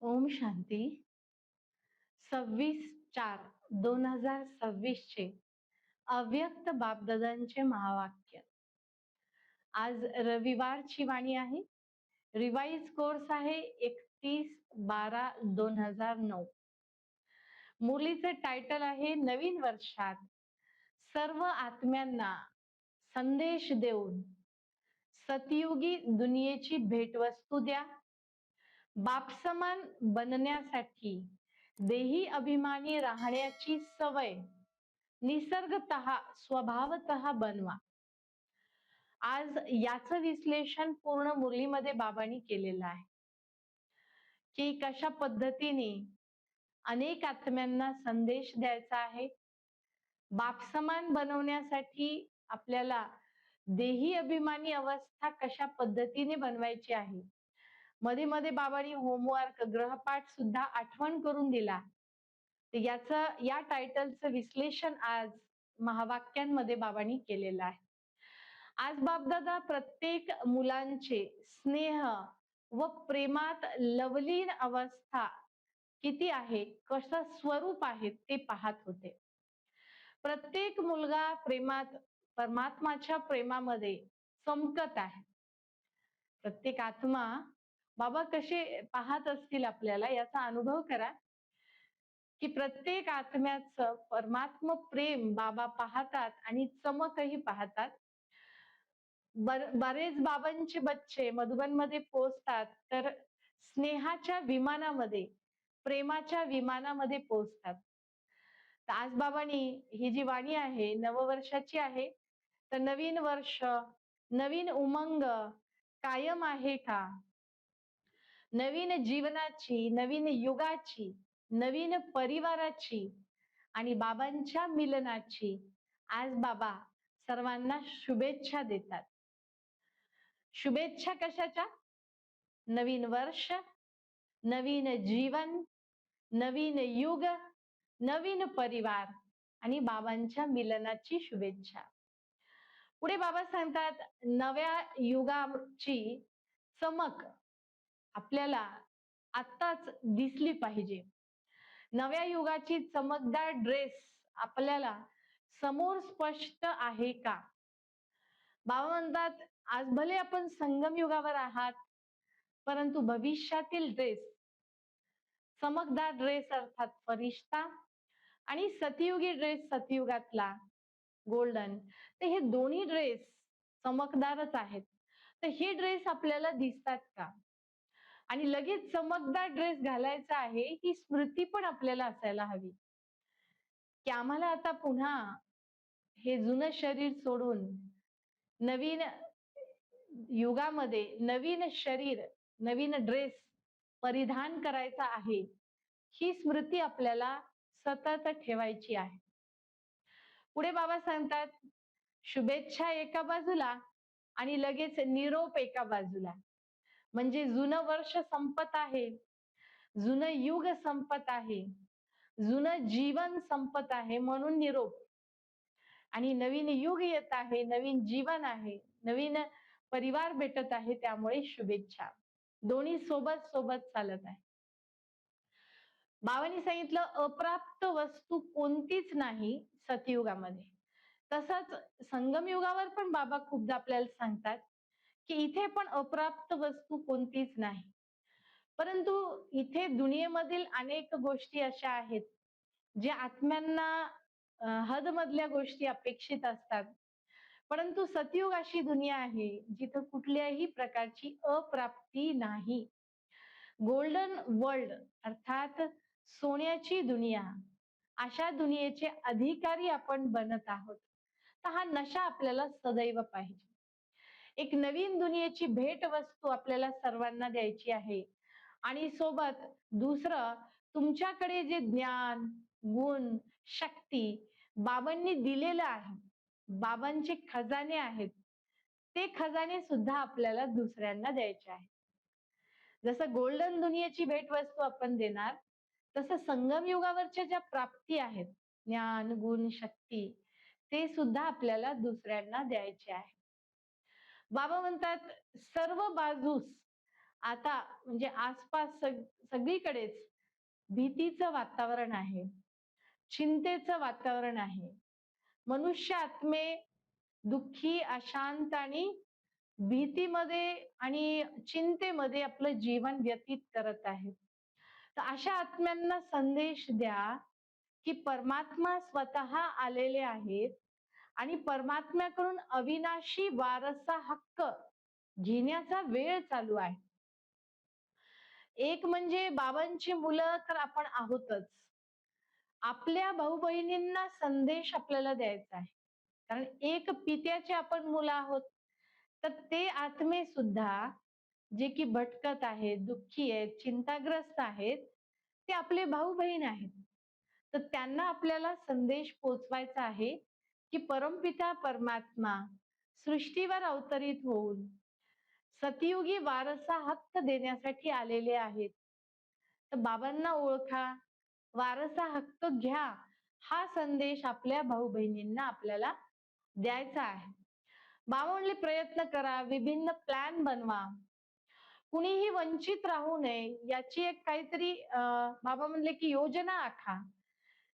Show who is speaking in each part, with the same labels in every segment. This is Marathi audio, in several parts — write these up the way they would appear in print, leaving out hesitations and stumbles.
Speaker 1: ओम शांती. 26/4/2026 चे अव्यक्त बापदादांचे महावाक्य. आज रविवारची वाणी आहे. रिवाइज कोर्स आहे 31/12/2009. मुलीचे टायटल आहे नवीन वर्षात सर्व आत्म्यांना संदेश देऊन सतयुगी दुनियेची भेटवस्तू द्या. बापसमान बनण्यासाठी देही अभिमानी राहण्याची सवय निसर्गतः स्वभावतः बनवा. आज याचं विश्लेषण पूर्ण मुरलीमध्ये बाबांनी केलेलं आहे की कशा पद्धतीने अनेक आत्म्यांना संदेश द्यायचा आहे. बापसमान बनवण्यासाठी आपल्याला देही अभिमानी अवस्था कशा पद्धतीने बनवायची आहे. मध्ये मध्ये बाबांनी होमवर्क ग्रहपाठ सुद्धा आठवण करून दिला. या टायटलचं विश्लेषण आज महावाक्यांमध्ये बाबांनी केलेलं आहे. आज बापदादा प्रत्येक मुलांचे स्नेह व प्रेमात लवलीन अवस्था किती आहे, कसं स्वरूप आहे ते पाहत होते. प्रत्येक मुलगा प्रेमात परमात्माच्या प्रेमामध्ये चमकत आहे. प्रत्येक आत्मा बाबा कसे पाहत असतील आपल्याला याचा अनुभव करा की प्रत्येक आत्म्याचं परमात्म प्रेम बाबा पाहतात आणि चमकही पाहतात. बरेच बाबांचे बच्चे मधुबनमध्ये पोहोचतात तर स्नेहाच्या विमानामध्ये प्रेमाच्या विमानामध्ये पोहोचतात. तर आज बाबांनी ही जी वाणी आहे नववर्षाची आहे. तर नवीन वर्ष नवीन उमंग कायम आहे का? नवीन जीवनाची, नवीन युगाची, नवीन परिवाराची आणि बाबांच्या मिलनाची आज बाबा सर्वांना शुभेच्छा देतात. शुभेच्छा कशाच्या? नवीन वर्ष, नवीन जीवन, नवीन युग, नवीन परिवार आणि बाबांच्या मिलनाची शुभेच्छा. पुढे बाबा सांगतात नव्या युगाची चमक आपल्याला आत्ताच दिसली पाहिजे. नव्या युगाची चमकदार ड्रेस आपल्याला समोर स्पष्ट आहे का? बाबा म्हणतात आज भले आपण संगम युगावर आहात परंतु भविष्यातील ड्रेस चमकदार ड्रेस अर्थात फरिश्ता आणि सतयुगी ड्रेस सतयुगातला गोल्डन, तर हे दोन्ही ड्रेस चमकदारच आहेत. तर हे ड्रेस आपल्याला दिसतात का? आणि लगेच चमकदार ड्रेस घालायचा आहे ही स्मृती पण आपल्याला असायला हवी की आम्हाला आता पुन्हा हे जुनं शरीर सोडून नवीन युगामध्ये नवीन शरीर नवीन ड्रेस परिधान करायचा आहे. ही स्मृती आपल्याला सतत ठेवायची आहे. पुढे बाबा सांगतात शुभेच्छा एका बाजूला आणि लगेच निरोप एका बाजूला. म्हणजे जुनं वर्ष संपत आहे, जुनं युग संपत आहे, जुनं जीवन संपत आहे म्हणून निरोप, आणि नवीन युग येत आहे, नवीन जीवन आहे, नवीन परिवार भेटत आहे त्यामुळे शुभेच्छा. दोन्ही सोबत सोबत चालत आहे. बाबांनी सांगितलं अप्राप्त वस्तू कोणतीच नाही सतयुगामध्ये. तसंच संगम युगावर पण बाबा खूपदा आपल्याला सांगतात की इथे पण अप्राप्त वस्तू कोणतीच नाही. परंतु इथे दुनियेमधील अनेक गोष्टी अशा आहेत ज्या आत्म्यांना हदमधल्या गोष्टी अपेक्षित असतात. परंतु सतयुग अशी दुनिया आहे जिथं कुठल्याही प्रकारची अप्राप्ती नाही. गोल्डन वर्ल्ड अर्थात सोन्याची दुनिया, अशा दुनियेचे अधिकारी आपण बनत आहोत. तर हा नशा आपल्याला सदैव पाहिजे. एक नवीन दुनियेची भेट वस्तू आपल्याला सर्वांना द्यायची आहे आणि सोबत दुसरं तुमच्याकडे जे ज्ञान गुण शक्ती बाबांनी दिलेलं आहे, बाबांचे खजाने आहेत, ते खजाने सुद्धा आपल्याला दुसऱ्यांना द्यायचे आहेत. जसं गोल्डन दुनियेची भेटवस्तू आपण देणार तसं संगम युगावरच्या ज्या प्राप्ती आहेत ज्ञान गुण शक्ती ते सुद्धा आपल्याला दुसऱ्यांना द्यायचे आहे. बाबा म्हणतात सर्व बाजूस आता म्हणजे आसपास सगळीकडेच भीतीचं वातावरण आहे, चिंतेचं वातावरण आहे. मनुष्य आत्मे दुःखी, अशांत आणि भीतीमध्ये आणि चिंतेमध्ये आपलं जीवन व्यतीत करत आहे. तर अशा आत्म्यांना संदेश द्या, की परमात्मा स्वतः आलेले आहेत आणि परमात्म्याकडून अविनाशी वारसा हक्क घेण्याचा वेळ चालू आहे. एक म्हणजे बाबांची मुलं तर आपण आहोतच. आपल्या भाऊ-बहिणींना संदेश आपल्याला द्यायचा आहे. कारण एक पित्याचे आपण मुलं आहोत. तर ते आत्मे सुद्धा जे की भटकत आहेत, दुःखी आहेत, चिंताग्रस्त आहेत, ते आपले भाऊ-बहीण आहेत. तर त्यांना आपल्याला संदेश पोहोचवायचा आहे, की परमपिता परमात्मा सृष्टीवर अवतरित होऊन सतयुगी वारसा हक्क देण्यासाठी आलेले आहेत. तर बाबांना ओळखा, वारसा हक्क घ्या, हा संदेश आपल्या भाऊ-बहिणींना आपल्याला द्यायचा आहे. बाबा म्हणले प्रयत्न करा, विभिन्न प्लॅन बनवा. कुणीही वंचित राहू नये याची एक काहीतरी बाबा म्हणले की योजना आखा.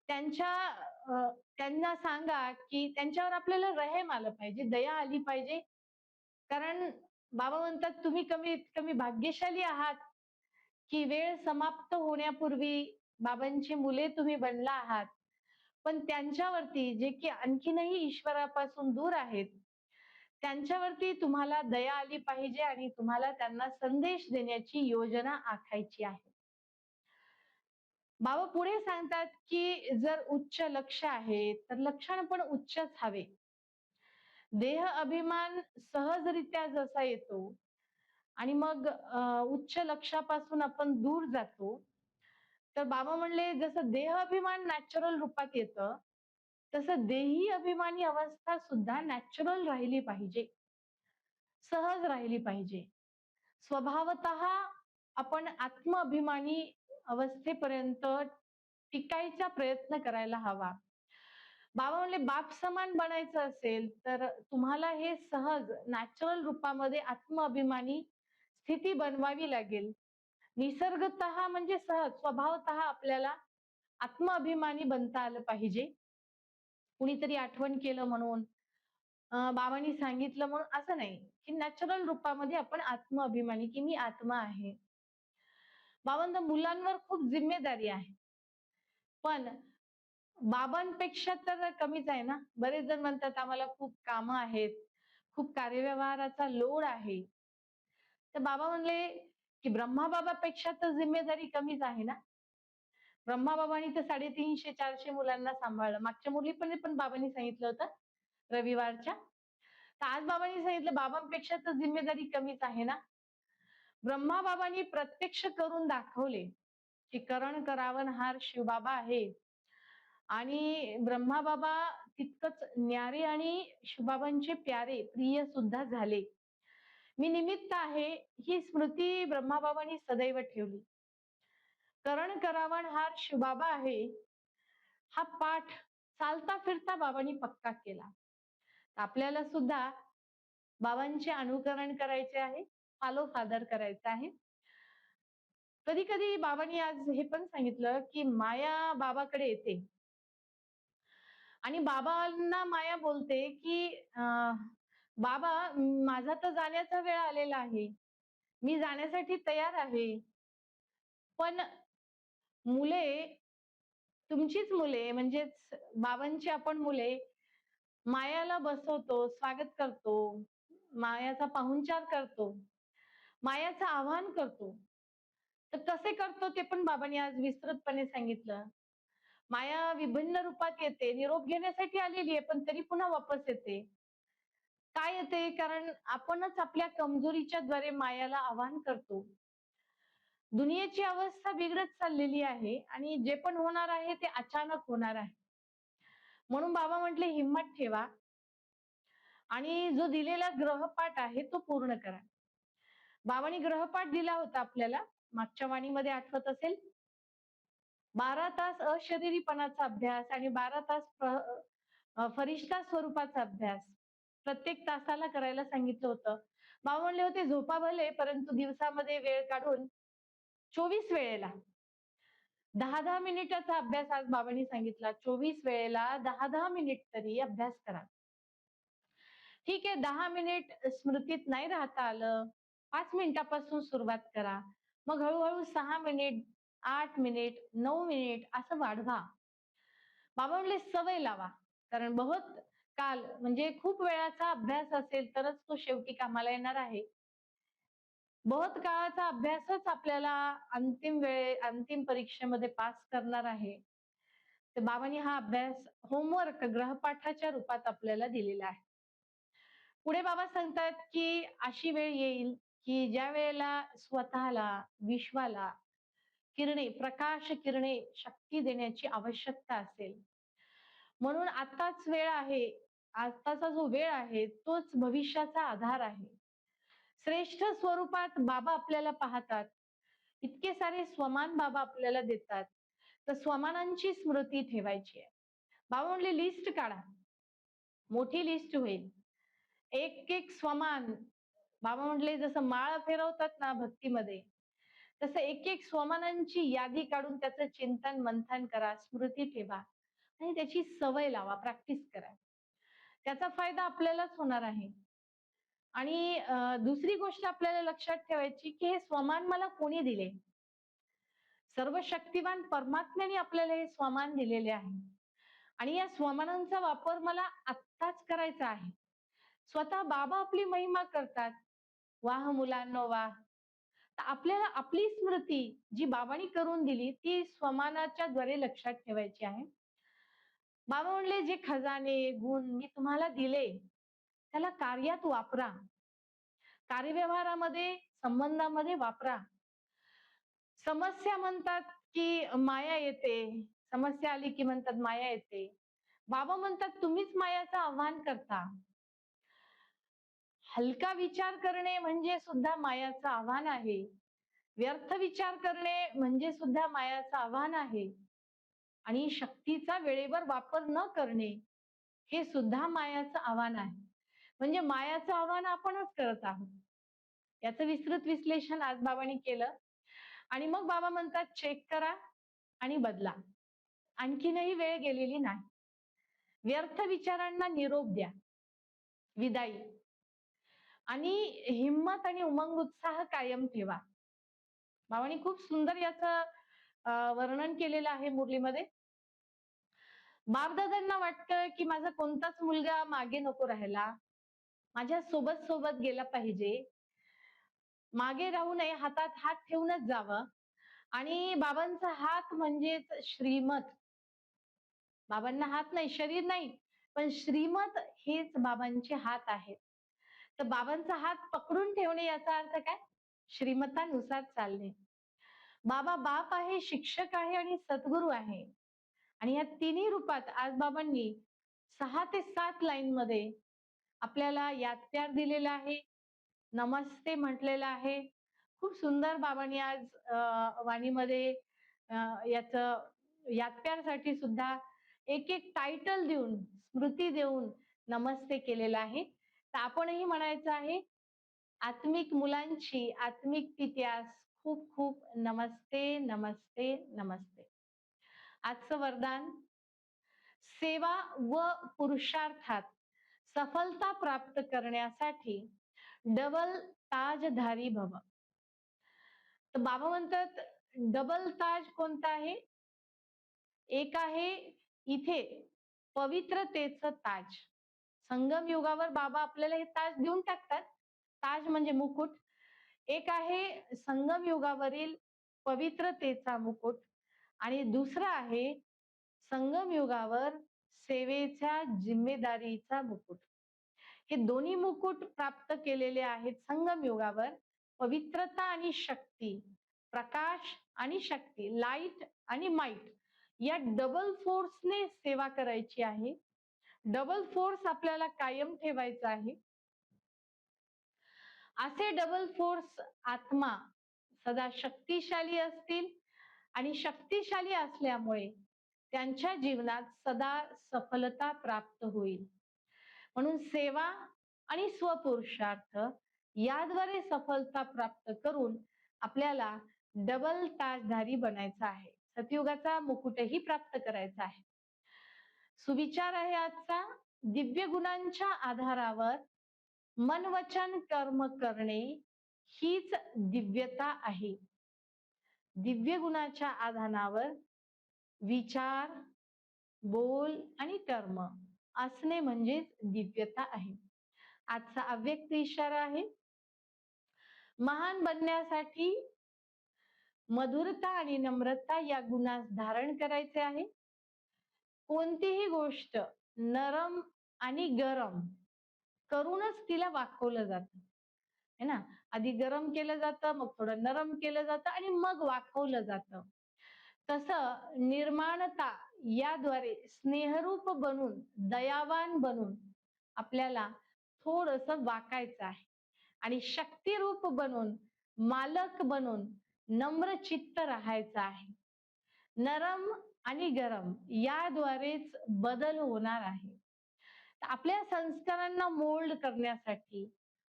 Speaker 1: त्यांच्या त्यांना सांगा की त्यांच्यावर आपल्याला रहेम आलं पाहिजे, दया आली पाहिजे. कारण बाबा म्हणतात तुम्ही कमीत कमी भाग्यशाली आहात, की वेळ समाप्त होण्यापूर्वी बाबांची मुले तुम्ही बनला आहात. पण त्यांच्यावरती जे की आणखीनही ईश्वरापासून दूर आहेत, त्यांच्यावरती तुम्हाला दया आली पाहिजे आणि तुम्हाला त्यांना संदेश देण्याची योजना आखायची आहे. बाबा पुढे सांगतात, की जर उच्च लक्ष्य आहे, तर लक्षण पण उच्चच हवे. देह अभिमान सहजरित्या जसा येतो आणि मग उच्च लक्ष्यापासून आपण दूर जातो. तर बाबा म्हणले जसं देह अभिमान नॅचरल रूपात येतं, तसं देही अभिमानी अवस्था सुद्धा नॅचरल राहिली पाहिजे, सहज राहिली पाहिजे. स्वभावतः आपण आत्मअभिमानी अवस्थेपर्यंत टिकायचा प्रयत्न करायला हवा. बाबा म्हणले बाप समान बनायचं असेल तर तुम्हाला हे सहज नॅचरल रूपामध्ये आत्मअभिमानी स्थिती बनवावी लागेल. निसर्गतः म्हणजे सहज स्वभावतः आपल्याला आत्मअभिमानी बनता आलं पाहिजे. कुणीतरी आठवण केलं म्हणून बाबांनी सांगितलं म्हणून असं नाही, की नॅचरल रूपामध्ये आपण आत्मअभिमानी की मी आत्मा आहे. बाबांना मुलांवर खूप जिम्मेदारी आहे. पण बाबांपेक्षा तर कमीच आहे ना. बरेच जण म्हणतात आम्हाला खूप कामं आहेत, खूप कार्यव्यवहाराचा लोड आहे. तर बाबा म्हणले, की ब्रह्माबाबापेक्षा तर जिम्मेदारी कमीच आहे ना. ब्रह्माबाबांनी तर 350-400 मुलांना सांभाळलं. मागच्या मुलीपण पण बाबांनी सांगितलं होतं रविवारच्या. तर आज बाबांनी सांगितलं बाबांपेक्षा तर जिम्मेदारी कमीच आहे ना. ब्रह्माबाबांनी प्रत्यक्ष करून दाखवले, की करण करावनहार शिवबाबा आहे. आणि ब्रह्माबाबा तितकंच न्यारे आणि शिवबाबांचे प्यारे, प्रिय सुद्धा झाले. मी निमित्त आहे ही स्मृती ब्रह्माबाबांनी सदैव ठेवली. करण करावनहार शिवबाबा आहे हा पाठ चालता फिरता बाबांनी पक्का केला. आपल्याला सुद्धा बाबांचे अनुकरण करायचे आहे, फॉलो फादर करायचं आहे. कधी कधी बाबांनी आज हे पण सांगितलं, की माया बाबाकडे येते आणि बाबांना माया बोलते, की बाबा माझा तर जाण्याचा वेळ आलेला आहे. मी जाण्यासाठी तयार आहे. पण मुले तुमचीच मुले म्हणजेच बाबांची आपण मुले मायाला बसवतो, स्वागत करतो, मायाचा पाहुणचार करतो, मायाचं आवाहन करतो. तर कसे करतो ते पण बाबांनी आज विस्तृतपणे सांगितलं. माया विभिन्न रूपात येते, निरोप घेण्यासाठी आलेली आहे, पण तरी पुन्हा वापस येते. काय येते? कारण आपणच आपल्या कमजोरीच्या द्वारे मायाला आवाहन करतो. दुनियेची अवस्था बिघडत चाललेली आहे आणि जे पण होणार आहे ते अचानक होणार आहे. म्हणून बाबा म्हटले हिम्मत ठेवा आणि जो दिलेला ग्रहपाठ आहे तो पूर्ण करा. बाबांनी ग्रहपाठ दिला होता आपल्याला मागच्या वाणीमध्ये आठवत असेल. 12 तास अशरीरीपणाचा अभ्यास आणि 12 तास फरिश्ता स्वरूपाचा अभ्यास प्रत्येक तासाला करायला सांगितलं होतं. बाबा म्हणले होते झोपा भले परंतु दिवसामध्ये वेळ काढून 24 वेळेला 10-10 मिनिटाचा अभ्यास आज बाबांनी सांगितला. 24 वेळेला 10-10 मिनिट तरी अभ्यास करा. ठीक आहे 10 मिनिट स्मृतीत नाही राहता आलं, 5 मिनिटापासून सुरुवात करा. मग हळूहळू 6 मिनिट, 8 मिनिट, 9 मिनिट असं वाढवा. बाबा म्हणले सवय लावा. कारण बहुत काल म्हणजे खूप वेळाचा अभ्यास असेल तरच तो शेवटी कामाला येणार आहे. बहुत काळाचा अभ्यासच आपल्याला अंतिम परीक्षेमध्ये पास करणार आहे. तर बाबांनी हा अभ्यास होमवर्क गृहपाठाच्या रूपात आपल्याला दिलेला आहे. पुढे बाबा सांगतात की अशी वेळ येईल की ज्या वेळेला स्वतःला, विश्वाला प्रकाश किरणे शक्ती देण्याची आवश्यकता असेल. म्हणून आताच वेळ आहे, आताचा जो वेळ आहे तोच भविष्याचा आधार आहे. श्रेष्ठ स्वरूपात बाबा आपल्याला पाहतात. इतके सारे स्वमान बाबा आपल्याला देतात. तर स्वमानांची स्मृती ठेवायची आहे. बाबा म्हणले लिस्ट काढा. मोठी लिस्ट होईल. एक एक स्वमान बाबा म्हटले जसं माळ फिरवतात ना भक्तीमध्ये तसं एक एक स्वमानांची यादी काढून त्याचं चिंतन मंथन करा, स्मृती ठेवा आणि त्याची सवय लावा, प्रॅक्टिस करा. त्याचा फायदा आपल्यालाच होणार आहे. आणि दुसरी गोष्ट आपल्याला लक्षात ठेवायची की हे स्वमान मला कोणी दिले? सर्व शक्तिवान परमात्म्याने आपल्याला हे स्वमान दिलेले आहे आणि या स्वमानांचा वापर मला आत्ताच करायचा आहे. स्वतः बाबा आपली महिमा करतात. वाह मुलांनो वाह. तर आपल्याला आपली स्मृती जी बाबांनी करून दिली ती स्वमानाच्या द्वारे लक्षात ठेवायची आहे. बाबा म्हणले जे खजाने गुण मी तुम्हाला दिले त्याला कार्यात वापरा. कार्यव्यवहारामध्ये संबंधामध्ये वापरा. समस्या म्हणतात की माया येते. समस्या आली की म्हणतात माया येते. बाबा म्हणतात तुम्हीच मायाचं आव्हान करता. हलका विचार करणे म्हणजे सुद्धा मायाचं आव्हान आहे. व्यर्थ विचार करणे म्हणजे सुद्धा मायाचं आव्हान आहे. आणि शक्तीचा वेळेवर वापर न करणे हे सुद्धा मायाचं आव्हान आहे. म्हणजे मायाचं आव्हान आपणच करत आहोत. याचं विस्तृत विश्लेषण आज बाबांनी केलं. आणि मग बाबा म्हणतात चेक करा आणि बदला. आणखीनही वेळ गेलेली नाही. व्यर्थ विचारांना निरोप द्या. विदाई. आणि हिम्मत आणि उमंग उत्साह कायम ठेवा. बाबांनी खूप सुंदर याचं वर्णन केलेलं आहे मुरलीमध्ये. बापदादांना वाटतं की माझा कोणताच मुलगा मागे नको राहायला. माझ्या सोबत सोबत गेला पाहिजे. मागे राहू नये, हातात हात ठेवूनच जावं. आणि बाबांचा हात म्हणजेच श्रीमत. बाबांना हात नाही, शरीर नाही, पण श्रीमत हेच बाबांचे हात आहेत. तर बाबांचा हात पकडून ठेवणे याचा अर्थ काय? श्रीमतानुसार चालणे. बाबा बाप आहे, शिक्षक आहे आणि सद्गुरू आहे. आणि या तिन्ही रूपात आज बाबांनी 6 ते 7 लाईन मध्ये आपल्याला याद दिलेला आहे. नमस्ते म्हटलेलं आहे. खूप सुंदर बाबांनी आज वाणीमध्ये याचं यात्यासाठी सुद्धा एक एक टायटल देऊन स्मृती देऊन नमस्ते केलेला आहे. तर आपणही म्हणायचं आहे आत्मिक मुलांची आत्मिक पित्यास खूप खूप नमस्ते नमस्ते नमस्ते. आजचं वरदान सेवा व पुरुषार्थात सफलता प्राप्त करण्यासाठी डबल ताजधारी भव. तर बाबा म्हणतात डबल ताज कोणता आहे? एक आहे इथे पवित्रतेचं ताज. संगम युगावर बाबा आपल्याला हे ताज देऊन टाकतात. ताज म्हणजे मुकुट. एक आहे संगम युगावरील पवित्रतेचा मुकुट आणि दुसरा आहे संगम युगावर सेवेच्या जिम्मेदारीचा मुकुट. हे दोन्ही मुकुट प्राप्त केलेले आहेत संगम युगावर. पवित्रता आणि शक्ती, प्रकाश आणि शक्ती, लाईट आणि माईट या डबल फोर्सने सेवा करायची आहे. डबल फोर्स आपल्याला कायम ठेवायचा आहे. असे डबल फोर्स आत्मा सदा शक्तिशाली असतील आणि शक्तिशाली असल्यामुळे त्यांच्या जीवनात सदा सफलता प्राप्त होईल. म्हणून सेवा आणि स्वपुरुषार्थ याद्वारे सफलता प्राप्त करून आपल्याला डबल ताजधारी बनायचं आहे. सतयुगाचा मुकुटही प्राप्त करायचा आहे. सुविचार आहे आजचा. दिव्य गुणांच्या आधारावर मन वचन कर्म करणे हीच दिव्यता आहे. दिव्य गुणाच्या आधारावर विचार, बोल आणि कर्म असणे म्हणजेच दिव्यता आहे. आजचा अव्यक्त इशारा आहे. महान बनण्यासाठी मधुरता आणि नम्रता या गुणास धारण करायचे आहे. कोणतीही गोष्ट नरम आणि गरम करूनच तिला वाकवलं जातं, है ना. आधी गरम केलं जातं, मग थोडं नरम केलं जातं आणि मग वाकवलं जातं. तसं निर्माणता याद्वारे स्नेहरूप बनून, दयावान बनून आपल्याला थोडस वाकायचं आहे आणि शक्तिरूप बनून, मालक बनून नम्र चित्त राहायचं आहे. नरम आणि गरम याद्वारेच बदल होणार आहे. आपल्या संस्कारांना मोल्ड करण्यासाठी,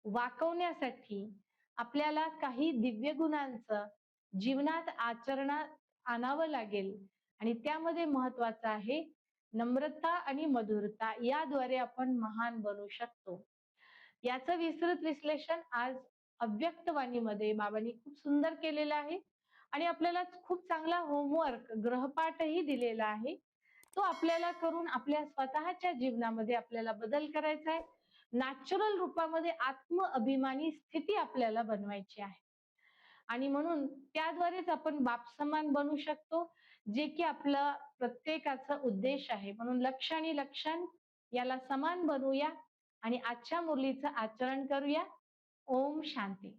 Speaker 1: वाकवण्यासाठी आपल्याला काही दिव्य गुणांचं जीवनात आचरणात आणावं लागेल आणि त्यामध्ये महत्वाचं आहे नम्रता आणि मधुरता. याद्वारे आपण महान बनू शकतो. याचं विस्तृत विश्लेषण आज अव्यक्तवाणीमध्ये बाबांनी खूप सुंदर केलेलं आहे आणि आपल्याला खूप चांगला होमवर्क, गृहपाठही दिलेला आहे. तो आपल्याला करून आपल्या स्वतःच्या जीवनामध्ये आपल्याला बदल करायचा आहे. नॅचरल रूपामध्ये आत्म अभिमानी स्थिती आपल्याला बनवायची आहे आणि म्हणून त्याद्वारेच आपण बापसमान बनू शकतो, जे की आपलं प्रत्येकाचा उद्देश आहे. म्हणून लक्ष आणि लक्षण याला समान बनवूया आणि आजच्या मुरलीचं आचरण करूया. ओम शांती.